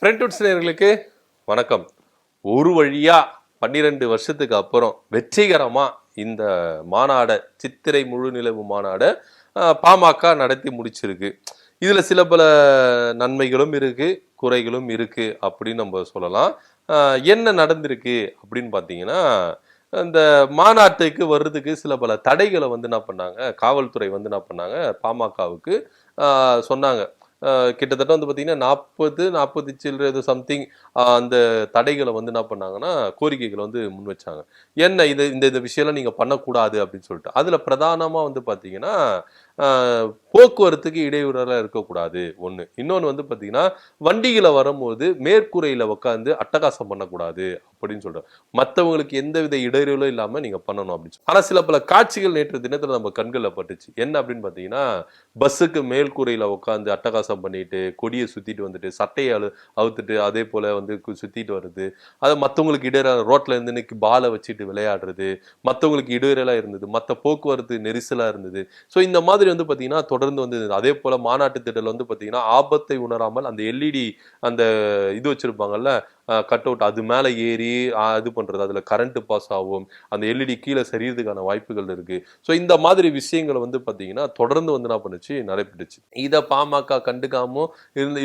ஃப்ரெண்ட்வுட்ஸ் நேயர்களுக்கு வணக்கம். ஒரு வழியா 12 வருஷத்துக்கு அப்புறம் வெற்றிகரமா இந்த மாநாட சித்திரை முழு நிலவு மாநாட பாமக நடத்தி முடிச்சிருக்கு. இதுல சில பல நன்மைகளும் இருக்கு, குறைகளும் இருக்கு அப்படின்னு நம்ம சொல்லலாம். என்ன நடந்திருக்கு அப்படின்னு பார்த்தீங்கன்னா, இந்த மாநாட்டுக்கு வர்றதுக்கு சில பல தடைகளை வந்து என்ன பண்ணாங்க, காவல்துறை வந்து என்ன பண்ணாங்க, பாமகவுக்கு சொன்னாங்க. கிட்டத்தட்ட வந்து பார்த்தீங்கன்னா 40 சில்லற ஏதோ சம்திங் அந்த தடைகளை வந்து என்ன பண்ணாங்கன்னா, கோரிக்கைகளை வந்து முன் வச்சாங்க. என்ன இது இந்த இந்த விஷயம்லாம் நீங்க பண்ணக்கூடாது அப்படின்னு சொல்லிட்டு. அதுல பிரதானமா வந்து பார்த்தீங்கன்னா, அ போக்குவரத்துக்கு இடையூறெல்லாம் இருக்கக்கூடாது ஒண்ணு. இன்னொன்னு வந்து பார்த்தீங்கன்னா, வண்டியில வரும்போது மேற்கூரையில உட்கார்ந்து அட்டகாசம் பண்ணக்கூடாது அப்படின்னு சொல்றாங்க. மத்தவங்களுக்கு எந்தவித இடையூறும் இல்லாம நீங்க பண்ணணும் அப்படின்னு ஆனா சில பல காட்சிகள் நேற்று தினத்துல நம்ம கண்கள்ல பட்டுச்சு. என்ன அப்படின்னு பார்த்தீங்கன்னா, பஸ்ஸுக்கு மேல் கூரையில உட்காந்து அட்டகாசம் பண்ணிட்டு, கொடியை சுத்திட்டு வந்துட்டு, சட்டையை அவுத்துட்டு அதே போல வந்து சுத்திட்டு வருது. அதை மற்றவங்களுக்கு இடையில ரோட்ல இருந்து இன்னைக்கு பாலை வச்சுட்டு விளையாடுறது, மற்றவங்களுக்கு இடையூறலா இருந்தது, மற்ற போக்குவரத்து நெரிசலா இருந்தது. ஸோ இந்த மாதிரி வந்து பார்த்தீங்கன்னா தொடர்ந்து வந்து அதே போல மாநாட்டு திடல் வந்து பார்த்தீங்கன்னா ஆபத்தை உணராமல் அந்த எல்இடி அந்த இது வச்சிருப்பாங்கல்ல கட் அவுட் அது மேல ஏறி இது பண்றது, அதுல கரண்ட் பாஸ் ஆகும், அந்த எல்இடி கீழே சரியறதுக்கான வாய்ப்புகள் இருக்கு. ஸோ இந்த மாதிரி விஷயங்களை வந்து பார்த்தீங்கன்னா தொடர்ந்து வந்து என்ன பண்ணுச்சு நடைபெற்றுச்சு. இதை பாமக கண்டுக்காம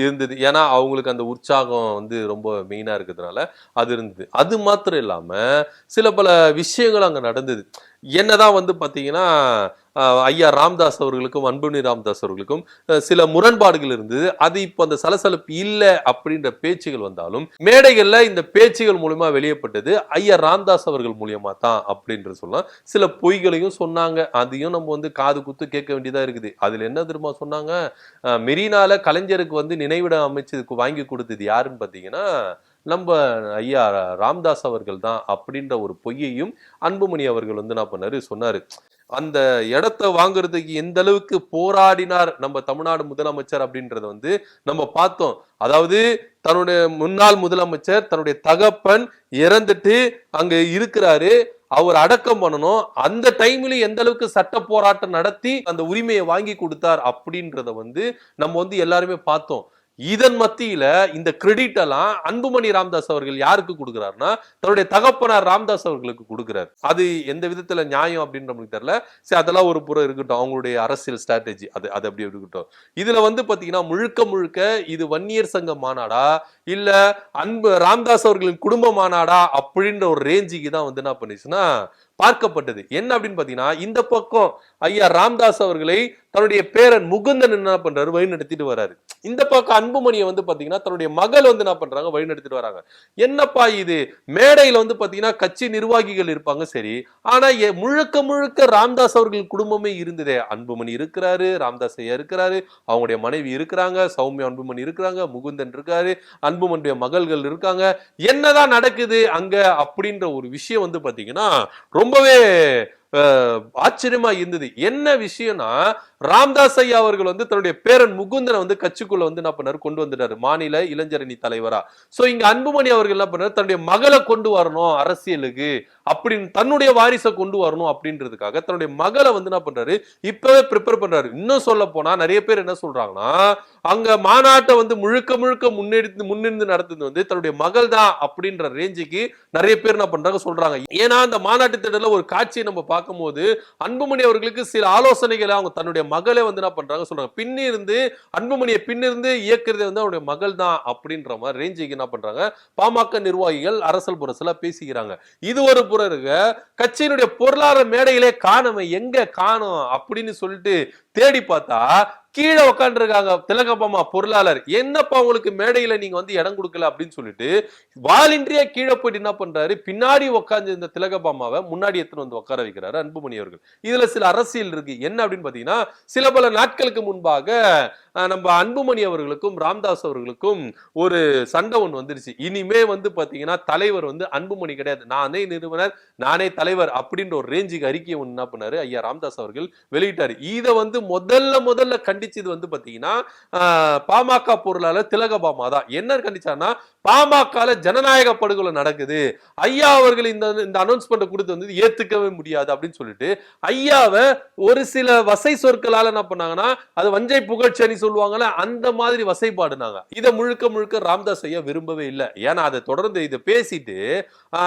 இருந்தது. ஏன்னா அவங்களுக்கு அந்த உற்சாகம் வந்து ரொம்ப மெயினா இருக்கிறதுனால அது இருந்தது. அது மாத்திரம் இல்லாம சில பல விஷயங்கள் அங்க நடந்தது. என்னதான் வந்து பாத்தீங்கன்னா ஐயா ராமதாஸ் அவர்களுக்கும் அன்புமணி ராமதாஸ் அவர்களுக்கும் சில முரண்பாடுகள் இருந்தது. அது இப்போ அந்த சலசலப்பு இல்லை அப்படின்ற பேச்சுகள் வந்தாலும் மேடைகள்ல இந்த பேச்சுகள் மூலமா வெளியப்பட்டது ஐயா ராமதாஸ் அவர்கள் மூலியமா தான் அப்படின்ற சொல்லலாம். சில பொய்களையும் சொன்னாங்க. அதையும் நம்ம வந்து காது குத்து கேட்க வேண்டியதா இருக்குது. அதுல என்ன தெரியுமா சொன்னாங்க, மெரினால கலைஞருக்கு வந்து நினைவிடம் அமைச்சதுக்கு வாங்கி கொடுத்தது யாருன்னு பாத்தீங்கன்னா நம்ம ஐயா ராமதாஸ் அவர்கள் தான் அப்படின்ற ஒரு பொய்யையும் அன்புமணி அவர்கள் வந்து என்ன பண்ணாரு சொன்னாரு. அந்த இடத்தை வாங்குறதுக்கு எந்த அளவுக்கு போராடினார் நம்ம தமிழ்நாடு முதலமைச்சர் அப்படின்றத வந்து நம்ம பார்த்தோம். அதாவது தன்னுடைய முன்னாள் முதலமைச்சர் தன்னுடைய தகப்பன் இறந்துட்டு அங்க இருக்கிறாரு, அவர் அடக்கம் பண்ணணும். அந்த டைம்ல எந்த அளவுக்கு சட்ட போராட்டம் நடத்தி அந்த உரிமையை வாங்கி கொடுத்தார் அப்படின்றத வந்து நம்ம வந்து எல்லாருமே பார்த்தோம். இதன் மத்தியில இந்த கிரெடிட் எல்லாம் அன்புமணி ராமதாஸ் அவர்கள் யாருக்கு கொடுக்கிறாருன்னா தன்னுடைய தகப்பனார் ராமதாஸ் அவர்களுக்கு கொடுக்கிறார். அது எந்த விதத்துல நியாயம் அப்படின்னு நமக்கு தெரியல. சரி, அதெல்லாம் ஒரு புறம் இருக்கட்டும், அவங்களுடைய அரசியல் ஸ்ட்ராட்டஜி அது அப்படி இருக்கட்டும். இதுல வந்து பாத்தீங்கன்னா முழுக்க முழுக்க இது வன்னியர் சங்க மாநாடா இல்ல ராமதாஸ் அவர்களின் குடும்ப மாநாடா அப்படின்ற ஒரு ரேஞ்சுக்கு தான் வந்து என்ன பண்ணிச்சுன்னா பார்க்கப்பட்டது. என்ன அப்படின்னு பாத்தீங்கன்னா இந்த பக்கம் ஐயா ராமதாஸ் அவர்களை தன்னுடைய பேரன் முகுந்தன் என்ன பண்றாரு வழி நடத்திட்டு வராரு. இந்த பக்கம் அன்புமணியை வந்து பாத்தீங்கன்னா தன்னுடைய மகள் வந்து என்ன பண்றாங்க வழி நடத்திட்டு வராங்க. என்னப்பா இது, மேடையில வந்து பாத்தீங்கன்னா கட்சி நிர்வாகிகள் இருப்பாங்க சரி, ஆனா முழுக்க முழுக்க ராமதாஸ் அவர்கள் குடும்பமே இருந்ததே. அன்புமணி இருக்கிறாரு, ராமதாஸ் ஐயா இருக்கிறாரு, அவங்களுடைய மனைவி இருக்கிறாங்க, சௌமியா அன்புமணி இருக்கிறாங்க, முகுந்தன் இருக்காரு, அன்புமணியுடைய மகள்கள் இருக்காங்க. என்னதான் நடக்குது அங்க அப்படின்ற ஒரு விஷயம் வந்து பாத்தீங்கன்னா ரொம்பவே ஆச்சரியமா இருந்தது. என்ன விஷயம்னா ராமதாஸ் ஐயா அவர்கள் வந்து தன்னுடைய பேரன் முகுந்தனை வந்து கட்சிக்குள்ள வந்து என்ன பண்ணாரு கொண்டு வந்துட்டாரு மாநில இளைஞரணி தலைவரா. சோ இங்க அன்புமணி அவர்கள் என்ன பண்ணாரு தன்னுடைய மகளை கொண்டு வரணும் அரசியலுக்கு அப்படின்னு, தன்னுடைய வாரிசை கொண்டு வரணும் அப்படின்றதுக்காக தன்னுடைய மகளை வந்து என்ன பண்றாரு இப்பவே ப்ரிப்பேர் பண்றாரு. இன்னும் சொல்ல போனா நிறைய பேர் என்ன சொல்றாங்கன்னா அங்க மாநாட்டை வந்து முழுக்க முழுக்க முன்னிருந்து நடத்துது வந்து தன்னுடைய மகள் தான் அப்படின்ற ரேஞ்சுக்கு நிறைய பேர் என்ன பண்றாங்க சொல்றாங்க. ஏன்னா அந்த மாநாட்டு திட்டத்துல ஒரு காட்சியை நம்ம பார்க்கும்போது அன்புமணி அவர்களுக்கு சில ஆலோசனைகளை அவங்க தன்னுடைய மகளே வந்து என்ன பண்றாங்க சொல்றாங்க. பின்னிருந்து அன்புமணியை பின்னிருந்து இயக்குறது வந்து அவருடைய மகள் தான் அப்படின்ற மாதிரி ரேஞ்சுக்கு என்ன பண்றாங்க பாமக நிர்வாகிகள் அரசல் புரசலா பேசிக்கிறாங்க. இது ஒரு புறம் இருக்க, கட்சியினுடைய பொருளாதார மேடையிலே காணோம், எங்க காணோம் அப்படின்னு சொல்லிட்டு தேடி பார்த்தா கீழே உட்காந்துருக்காங்க திலகப்பாமா பொருளாளர். என்னப்பா உங்களுக்கு மேடையில நீங்க வந்து இடம் கொடுக்கல அப்படின்னு சொல்லிட்டு வாலின்றியா கீழே போயிட்டு என்ன பண்றாரு, பின்னாடி உட்கார்ந்து இந்த திலகப்பாமாவை முன்னாடி எடுத்துட்டு வந்து உட்கார வைக்கிறாரு அன்புமணி அவர்கள். இதுல சில அரசியல் இருக்கு. என்ன அப்படின்னு பாத்தீங்கன்னா சில பல நாட்களுக்கு முன்பாக நம்ம அன்புமணி அவர்களுக்கும் ராமதாஸ் அவர்களுக்கும் ஒரு சண்டை ஒண்ணு வந்துருச்சு. இனிமே வந்து பாத்தீங்கன்னா தலைவர் வந்து அன்புமணி கிடையாது, நானே நிறுவனர் நானே தலைவர் அப்படின்ற ஒரு ரேஞ்சுக்கு அறிக்கையை ஒண்ணு என்ன பண்ணாரு ஐயா ராமதாஸ் அவர்கள் வெளியிட்டாரு. இதை வந்து முதல்ல கண்டிச்சது வந்து பாத்தீங்கன்னா பாமக பொருளாளர் திலகபாமா தான். என்ன கண்டிச்சாருன்னா, பாமக ஜனநாயக படுகொலை நடக்குது, ஐயா அவர்கள் இந்த அனௌன்ஸ்மெண்ட் கொடுத்து வந்து ஏத்துக்கவே முடியாது அப்படின்னு சொல்லிட்டு ஐயாவை ஒரு சில வசை சொற்களால என்ன பண்ணாங்கன்னா, அது வஞ்சை புகழ்ச்சி சொல்லுவாங்கல்ல, அந்த மாதிரி வசைபாடுனாங்க. இதை முழுக்க முழுக்க ராமதாஸ் ஐயா விரும்பவே இல்லை. ஏன்னா அதை தொடர்ந்து இதை பேசிட்டு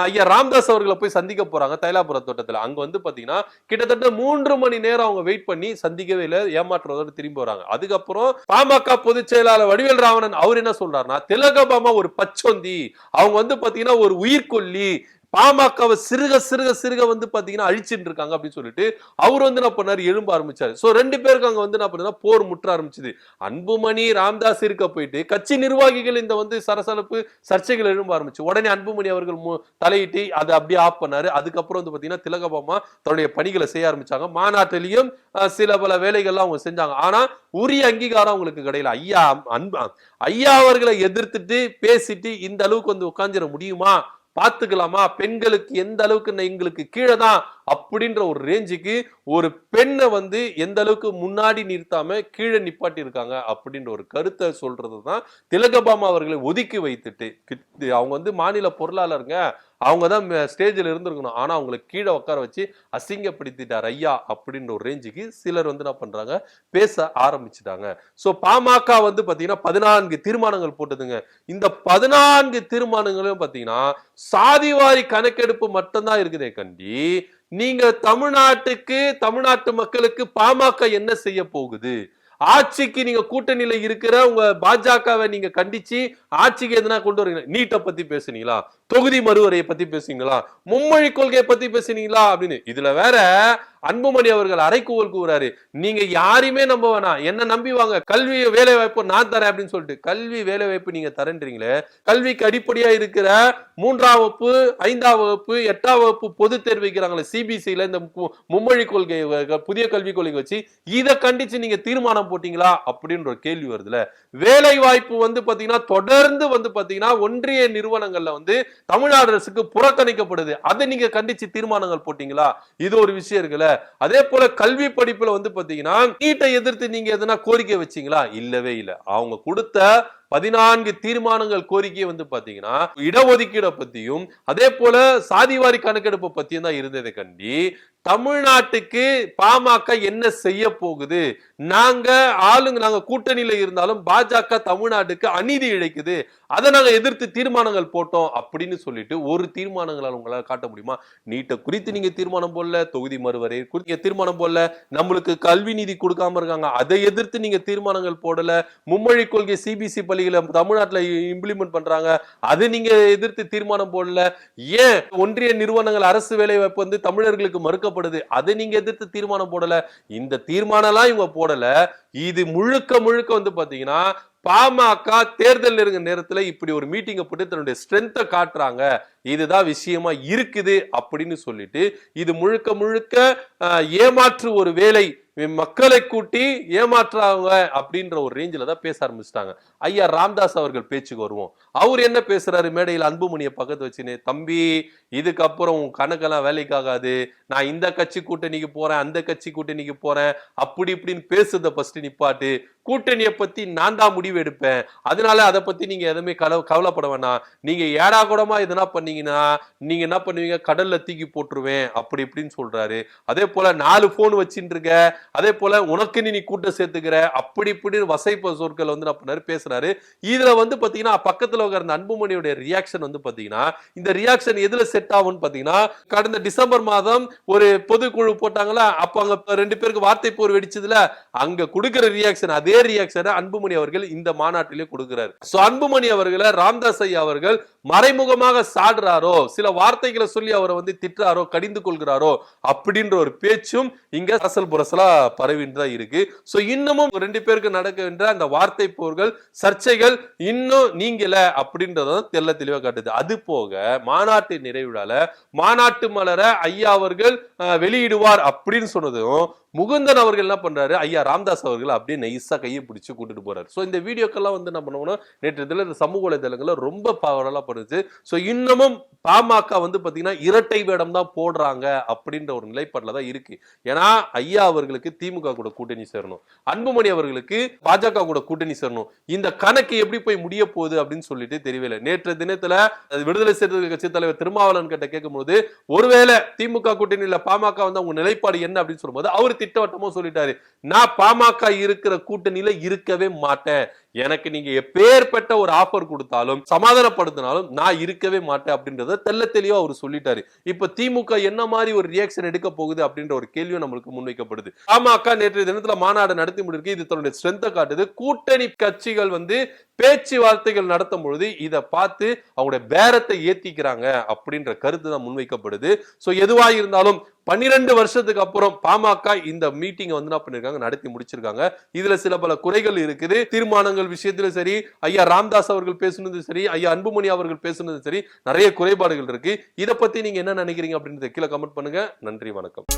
ஐயா ராமதாஸ் அவர்களை போய் சந்திக்க போறாங்க தைலாபுரம் தோட்டத்துல. அங்க வந்து பாத்தீங்கன்னா கிட்டத்தட்ட 3 மணி நேரம் அவங்க வெயிட் பண்ணி சந்திக்கவே இல்லை, ஏமாற்றுவதோடு திரும்பி வராங்க. அதுக்கப்புறம் பாமக பொதுச் செயலாளர் வடிவேல் ராவணன் அவர் என்ன சொல்றாருன்னா, திலகபாமா ஒரு பச்சொந்தி, அவங்க வந்து பாத்தீங்கன்னா ஒரு உயிர்கொல்லி, பாமகவை சிறுக சிறுக சிறுக வந்து பாத்தீங்கன்னா அழிச்சுட்டு இருக்காங்க அப்படின்னு சொல்லிட்டு அவர் வந்து என்ன பண்ணாரு, எழும்ப ஆரம்பிச்சாரு. சோ 2 பேருக்கு அங்க வந்து என்ன பண்ணா போர் முற்ற ஆரம்பிச்சது. அன்புமணி ராமதாஸ் இருக்க போயிட்டு கட்சி நிர்வாகிகள் இந்த வந்து சலசலப்பு சர்ச்சைகள் எழும்ப ஆரம்பிச்சு. உடனே அன்புமணி அவர்கள் தலையிட்டு அதை அப்படியே ஆஃப் பண்ணாரு. அதுக்கப்புறம் வந்து பாத்தீங்கன்னா திலகபாமா தன்னுடைய பணிகளை செய்ய ஆரம்பிச்சாங்க. மாநாட்டிலையும் சில பல வேலைகள்லாம் அவங்க செஞ்சாங்க. ஆனா உரிய அங்கீகாரம் அவங்களுக்கு கிடையில. ஐயா அவர்களை எதிர்த்துட்டு பேசிட்டு இந்த அளவுக்கு வந்து உட்கார்ந்துட முடியுமா, பாத்துக்கலாமா, பெண்களுக்கு எந்த அளவுக்கு எங்களுக்கு கீழே தான் அப்படின்ற ஒரு ரேஞ்சுக்கு ஒரு பெண்ணை வந்து எந்த அளவுக்கு முன்னாடி நிறுத்தாம கீழே நிப்பாட்டி இருக்காங்க அப்படின்ற ஒரு கருத்தை சொல்றதுதான் திலகபாமா அவர்களை ஒதுக்கி வைத்துட்டு, அவங்க வந்து மாநில பொருளாளருங்க, அவங்கதான் ஸ்டேஜில் இருந்திருக்கணும், ஆனா அவங்களை கீழே உட்கார வச்சு அசிங்கப்படுத்திட்டார் ஐயா அப்படின்ற ஒரு ரேஞ்சுக்கு சிலர் வந்து என்ன பண்றாங்க, பேச ஆரம்பிச்சுட்டாங்க. சோ பாமக வந்து பாத்தீங்கன்னா 14 தீர்மானங்கள் போட்டதுங்க. இந்த 14 தீர்மானங்களும் பாத்தீங்கன்னா சாதிவாரி கணக்கெடுப்பு மட்டும்தான் இருக்குதே கண்டி, நீங்க தமிழ்நாட்டு மக்களுக்கு பாமக என்ன செய்ய போகுது, ஆட்சிக்கு நீங்க கூட்டணியில இருக்கிற உங்க பாஜகவை நீங்க கண்டிச்சு ஆட்சிக்கு எதனா கொண்டு வரீங்க, நீட்டை பத்தி பேசுனீங்களா, தொகுதி மறுவரையை பத்தி பேசுனீங்களா, மும்மொழி கொள்கையை பத்தி பேசுனீங்களா அப்படின்னு. இதுல வேற அன்புமணி அவர்கள் அரைக்கூவல் கூறாரு, நீங்க யாரையுமே நம்ப வேணாம், என்ன நம்பி வாங்க, கல்வி வேலை வாய்ப்பு நான் தரேன் அப்படின்னு சொல்லிட்டு. கல்வி வேலை வாய்ப்பு நீங்க தரேன்றீங்களே, கல்விக்கு அடிப்படையா இருக்கிற 3ஆம் வகுப்பு 5ஆம் வகுப்பு 8ஆம் வகுப்பு பொது தேர்வு வைக்கிறாங்களே சிபிசில, இந்த மும்மொழி கொள்கை புதிய கல்விக் கொள்கை வச்சு இதை கண்டிச்சு நீங்க தீர்மானம் போட்டீங்களா அப்படின்ற ஒரு கேள்வி வருதுல. வேலை வாய்ப்பு வந்து பாத்தீங்கன்னா தொடர்ந்து வந்து பாத்தீங்கன்னா ஒன்றிய நிறுவனங்கள்ல வந்து தமிழ்நாடு அரசுக்கு புறக்கணிக்கப்படுது, அதை நீங்க கண்டிச்சு தீர்மானங்கள் போட்டீங்களா, இது ஒரு விஷயம் இருக்குல்ல. அதே போல கல்வி படிப்புல வந்து பாத்தீங்கன்னா நீட்டை எதிர்த்து நீங்க எதனா கோரிக்கை வச்சீங்களா, இல்லவே இல்லை. அவங்க கொடுத்த 14 தீர்மானங்கள் கோரிக்கை வந்து பாத்தீங்கன்னா இடஒதுக்கீடை பத்தியும் அதே போல சாதிவாரி கணக்கெடுப்பு பத்தியும் தான் இருந்ததை கண்டி, தமிழ்நாட்டுக்கு பாமக என்ன செய்ய போகுது, நாங்க கூட்டணியில இருந்தாலும் பாஜக தமிழ்நாட்டுக்கு அநீதி இழைக்குது, அதை நாங்க எதிர்த்து தீர்மானங்கள் போட்டோம் அப்படின்னு சொல்லிட்டு ஒரு தீர்மானங்களால் உங்களால காட்ட முடியுமா? நீட்டை குறித்து நீங்க தீர்மானம் போடல, தொகுதி மறுவரை குறித்து தீர்மானம் போடல, நம்மளுக்கு கல்வி நீதி கொடுக்காம இருக்காங்க அதை எதிர்த்து நீங்க தீர்மானங்கள் போடல, மும்மொழி கொள்கை சிபிசி பள்ளிகளை தமிழ்நாட்டில் இம்ப்ளிமெண்ட் பண்றாங்க அது நீங்க எதிர்த்து தீர்மானம் போடல, ஏன் ஒன்றிய நிறுவனங்கள் அரசு வேலை வாய்ப்பு வந்து தமிழர்களுக்கு மறுக்கப்படுது அதை நீங்க எதிர்த்து தீர்மானம் போடல. இந்த தீர்மானம் எல்லாம் இவங்க போடல. இது முழுக்க முழுக்க வந்து பாத்தீங்கன்னா பாமக தேர்தல் இருக்கிற நேரத்துல இப்படி ஒரு மீட்டிங்கை போட்டு தன்னுடைய ஸ்ட்ரென்த்தை காட்டுறாங்க, இதுதான் விஷயமா இருக்குது அப்படின்னு சொல்லிட்டு இது முழுக்க முழுக்க ஏமாற்று ஒரு வேலை, மக்களை கூட்டி ஏமாற்றுறாங்க அப்படின்ற ஒரு ரேஞ்சில தான் பேச ஆரம்பிச்சிட்டாங்க. ஐயா ராமதாஸ் அவர்கள் பேச்சுக்கு வருவோம். அவர் என்ன பேசுறாரு மேடையில் அன்புமணியை பக்கத்து வச்சுன்னு, தம்பி இதுக்கப்புறம் உன் கணக்கெல்லாம் வேலைக்காகாது, நான் இந்த கட்சி கூட்டணிக்கு போறேன் அந்த கட்சி கூட்டணிக்கு போறேன் அப்படி இப்படின்னு பேசுறத ஃபர்ஸ்ட் நிப்பாட்டு, கூட்டணியை பத்தி நான் தான் முடிவு எடுப்பேன், அதனால அதை பத்தி நீங்க எதுவுமே கவலைப்பட வேணாம், நீங்க ஏடா கூடமா எதுனா பண்ணீங்கன்னா நீங்க என்ன பண்ணுவீங்க, கடல்ல தூக்கி போட்டுருவேன் அப்படி இப்படின்னு சொல்றாரு. அதே போல 4 போன் வச்சுட்டு இருக்க, அதே போல உனக்கு நீ கூட்டம் சேர்த்துக்கிற அப்படி இப்படி வசைப்ப சொற்கள் வந்து என்ன பண்ணாரு பேசுறாரு. இதுல வந்து பாத்தீங்கன்னா பக்கத்துல உட்கார்ந்த அன்புமணியோட ரியாக்ஷன் வந்து பாத்தீங்கன்னா இந்த ரியாக்ஷன் எதுல செட் ஆகும்னு பாத்தீங்கன்னா கடந்த டிசம்பர் மாதம் ஒரு பொதுக்குழு போட்டாங்களா, அப்ப அங்க 2 பேருக்கு வார்த்தை போர் வெடிச்சதுல அங்க கொடுக்கிற ரியாக்ஷன் அதே ரியாக்ஷனை அன்புமணி அவர்கள் இந்த மாநாட்டிலே கொடுக்கிறார். சோ அன்புமணி அவர்களை ராமதாஸ் ஐயா அவர்கள் மறைமுகமாக சாடுறாரோ, சில வார்த்தைகளை சொல்லி அவரை வந்து திட்டுறாரோ, கடிந்து கொள்கிறாரோ அப்படின்ற ஒரு பேச்சும் இங்க அரசல் புரசலா பரவிட்டு தான் இருக்கு. சோ இன்னமும் 2 பேருக்கு நடக்கின்ற அந்த வார்த்தை போர்கள் சர்ச்சைகள் இன்னும் நீங்கல அப்படின்றத தெல்ல தெளிவா காட்டுது. அது போக மாநாட்டு நிறைவிழால மாநாட்டு மலர ஐயா அவர்கள் வெளியிடுவார் அப்படின்னு சொன்னதும் முகுந்தன் அவர்கள் என்ன பண்றாரு, ஐயா ராமதாஸ் அவர்கள் அப்படியே நைஸா கையை பிடிச்சு கூட்டிட்டு போறாரு. சோ இந்த வீடியோக்கெல்லாம் வந்து என்ன பண்ணுவோம்னா நேற்று சமூக வலைதளங்கள்ல ரொம்ப பரவலா முன்வைக்கப்படுது. சோ இன்னமும் பாமக வந்து பாத்தீங்கன்னா இரட்டை வேடம் தான் போடுறாங்க அப்படின்ற ஒரு நிலைப்பாடுல தான் இருக்கு. ஏன்னா ஐயா அவர்களுக்கு திமுக கூட கூட்டணி சேரணும், அன்புமணி அவர்களுக்கு பாஜக கூட கூட்டணி சேரணும். இந்த கணக்கு எப்படி போய் முடிய போகுது அப்படின்னு சொல்லிட்டு தெரியவில்லை. நேற்று தினத்துல விடுதலை சிறுத்தைகள் கட்சி தலைவர் திருமாவளவன் கிட்ட கேட்கும்போது, ஒருவேளை திமுக கூட்டணியில பாமக வந்து அவங்க நிலைப்பாடு என்ன அப்படின்னு சொல்லும்போது அவர் திட்டவட்டமா சொல்லிட்டாரு, நான் பாமக இருக்கிற கூட்டணியில இருக்கவே மாட்டேன், எனக்கு நீங்க எப்பேற்பட்ட ஒரு ஆஃபர் கொடுத்தாலும் சமாதானப்படுத்தினாலும் நான் இருக்கவே மாட்டேன் அப்படின்றத தெள்ள தெளிவா அவர் சொல்லிட்டாரு. இப்ப திமுக என்ன மாதிரி ஒரு ரியாக்ஷன் எடுக்க போகுது அப்படின்ற ஒரு கேள்வியும் நம்மளுக்கு முன்வைக்கப்படுது. பாமக நேற்றைய தினத்துல மாநாடு நடத்தி முடிருக்கு. இது தன்னுடைய ஸ்ட்ரென்த்தை காட்டுது. கூட்டணி கட்சிகள் வந்து பேச்சுவார்த்தைகள் நடத்தும் பொழுது இதை பார்த்து அவங்களுடைய பேரத்தை ஏத்திக்கிறாங்க அப்படின்ற கருத்து தான் முன்வைக்கப்படுது. சோ எதுவா இருந்தாலும் 12 வருஷத்துக்கு அப்புறம் பாமக இந்த மீட்டிங் வந்து என்ன பண்ணிருக்காங்க, நடத்தி முடிச்சிருக்காங்க. இதுல சில பல குறைகள் இருக்குது. தீர்மானங்கள் விஷயத்துல சரி, ஐயா ராமதாஸ் அவர்கள் பேசுனது சரி, ஐயா அன்புமணி அவர்கள் பேசுனது சரி, நிறைய குறைபாடுகள் இருக்கு. இத பத்தி நீங்க என்ன நினைக்கிறீங்க அப்படின்றத கீழே கமெண்ட் பண்ணுங்க. நன்றி, வணக்கம்.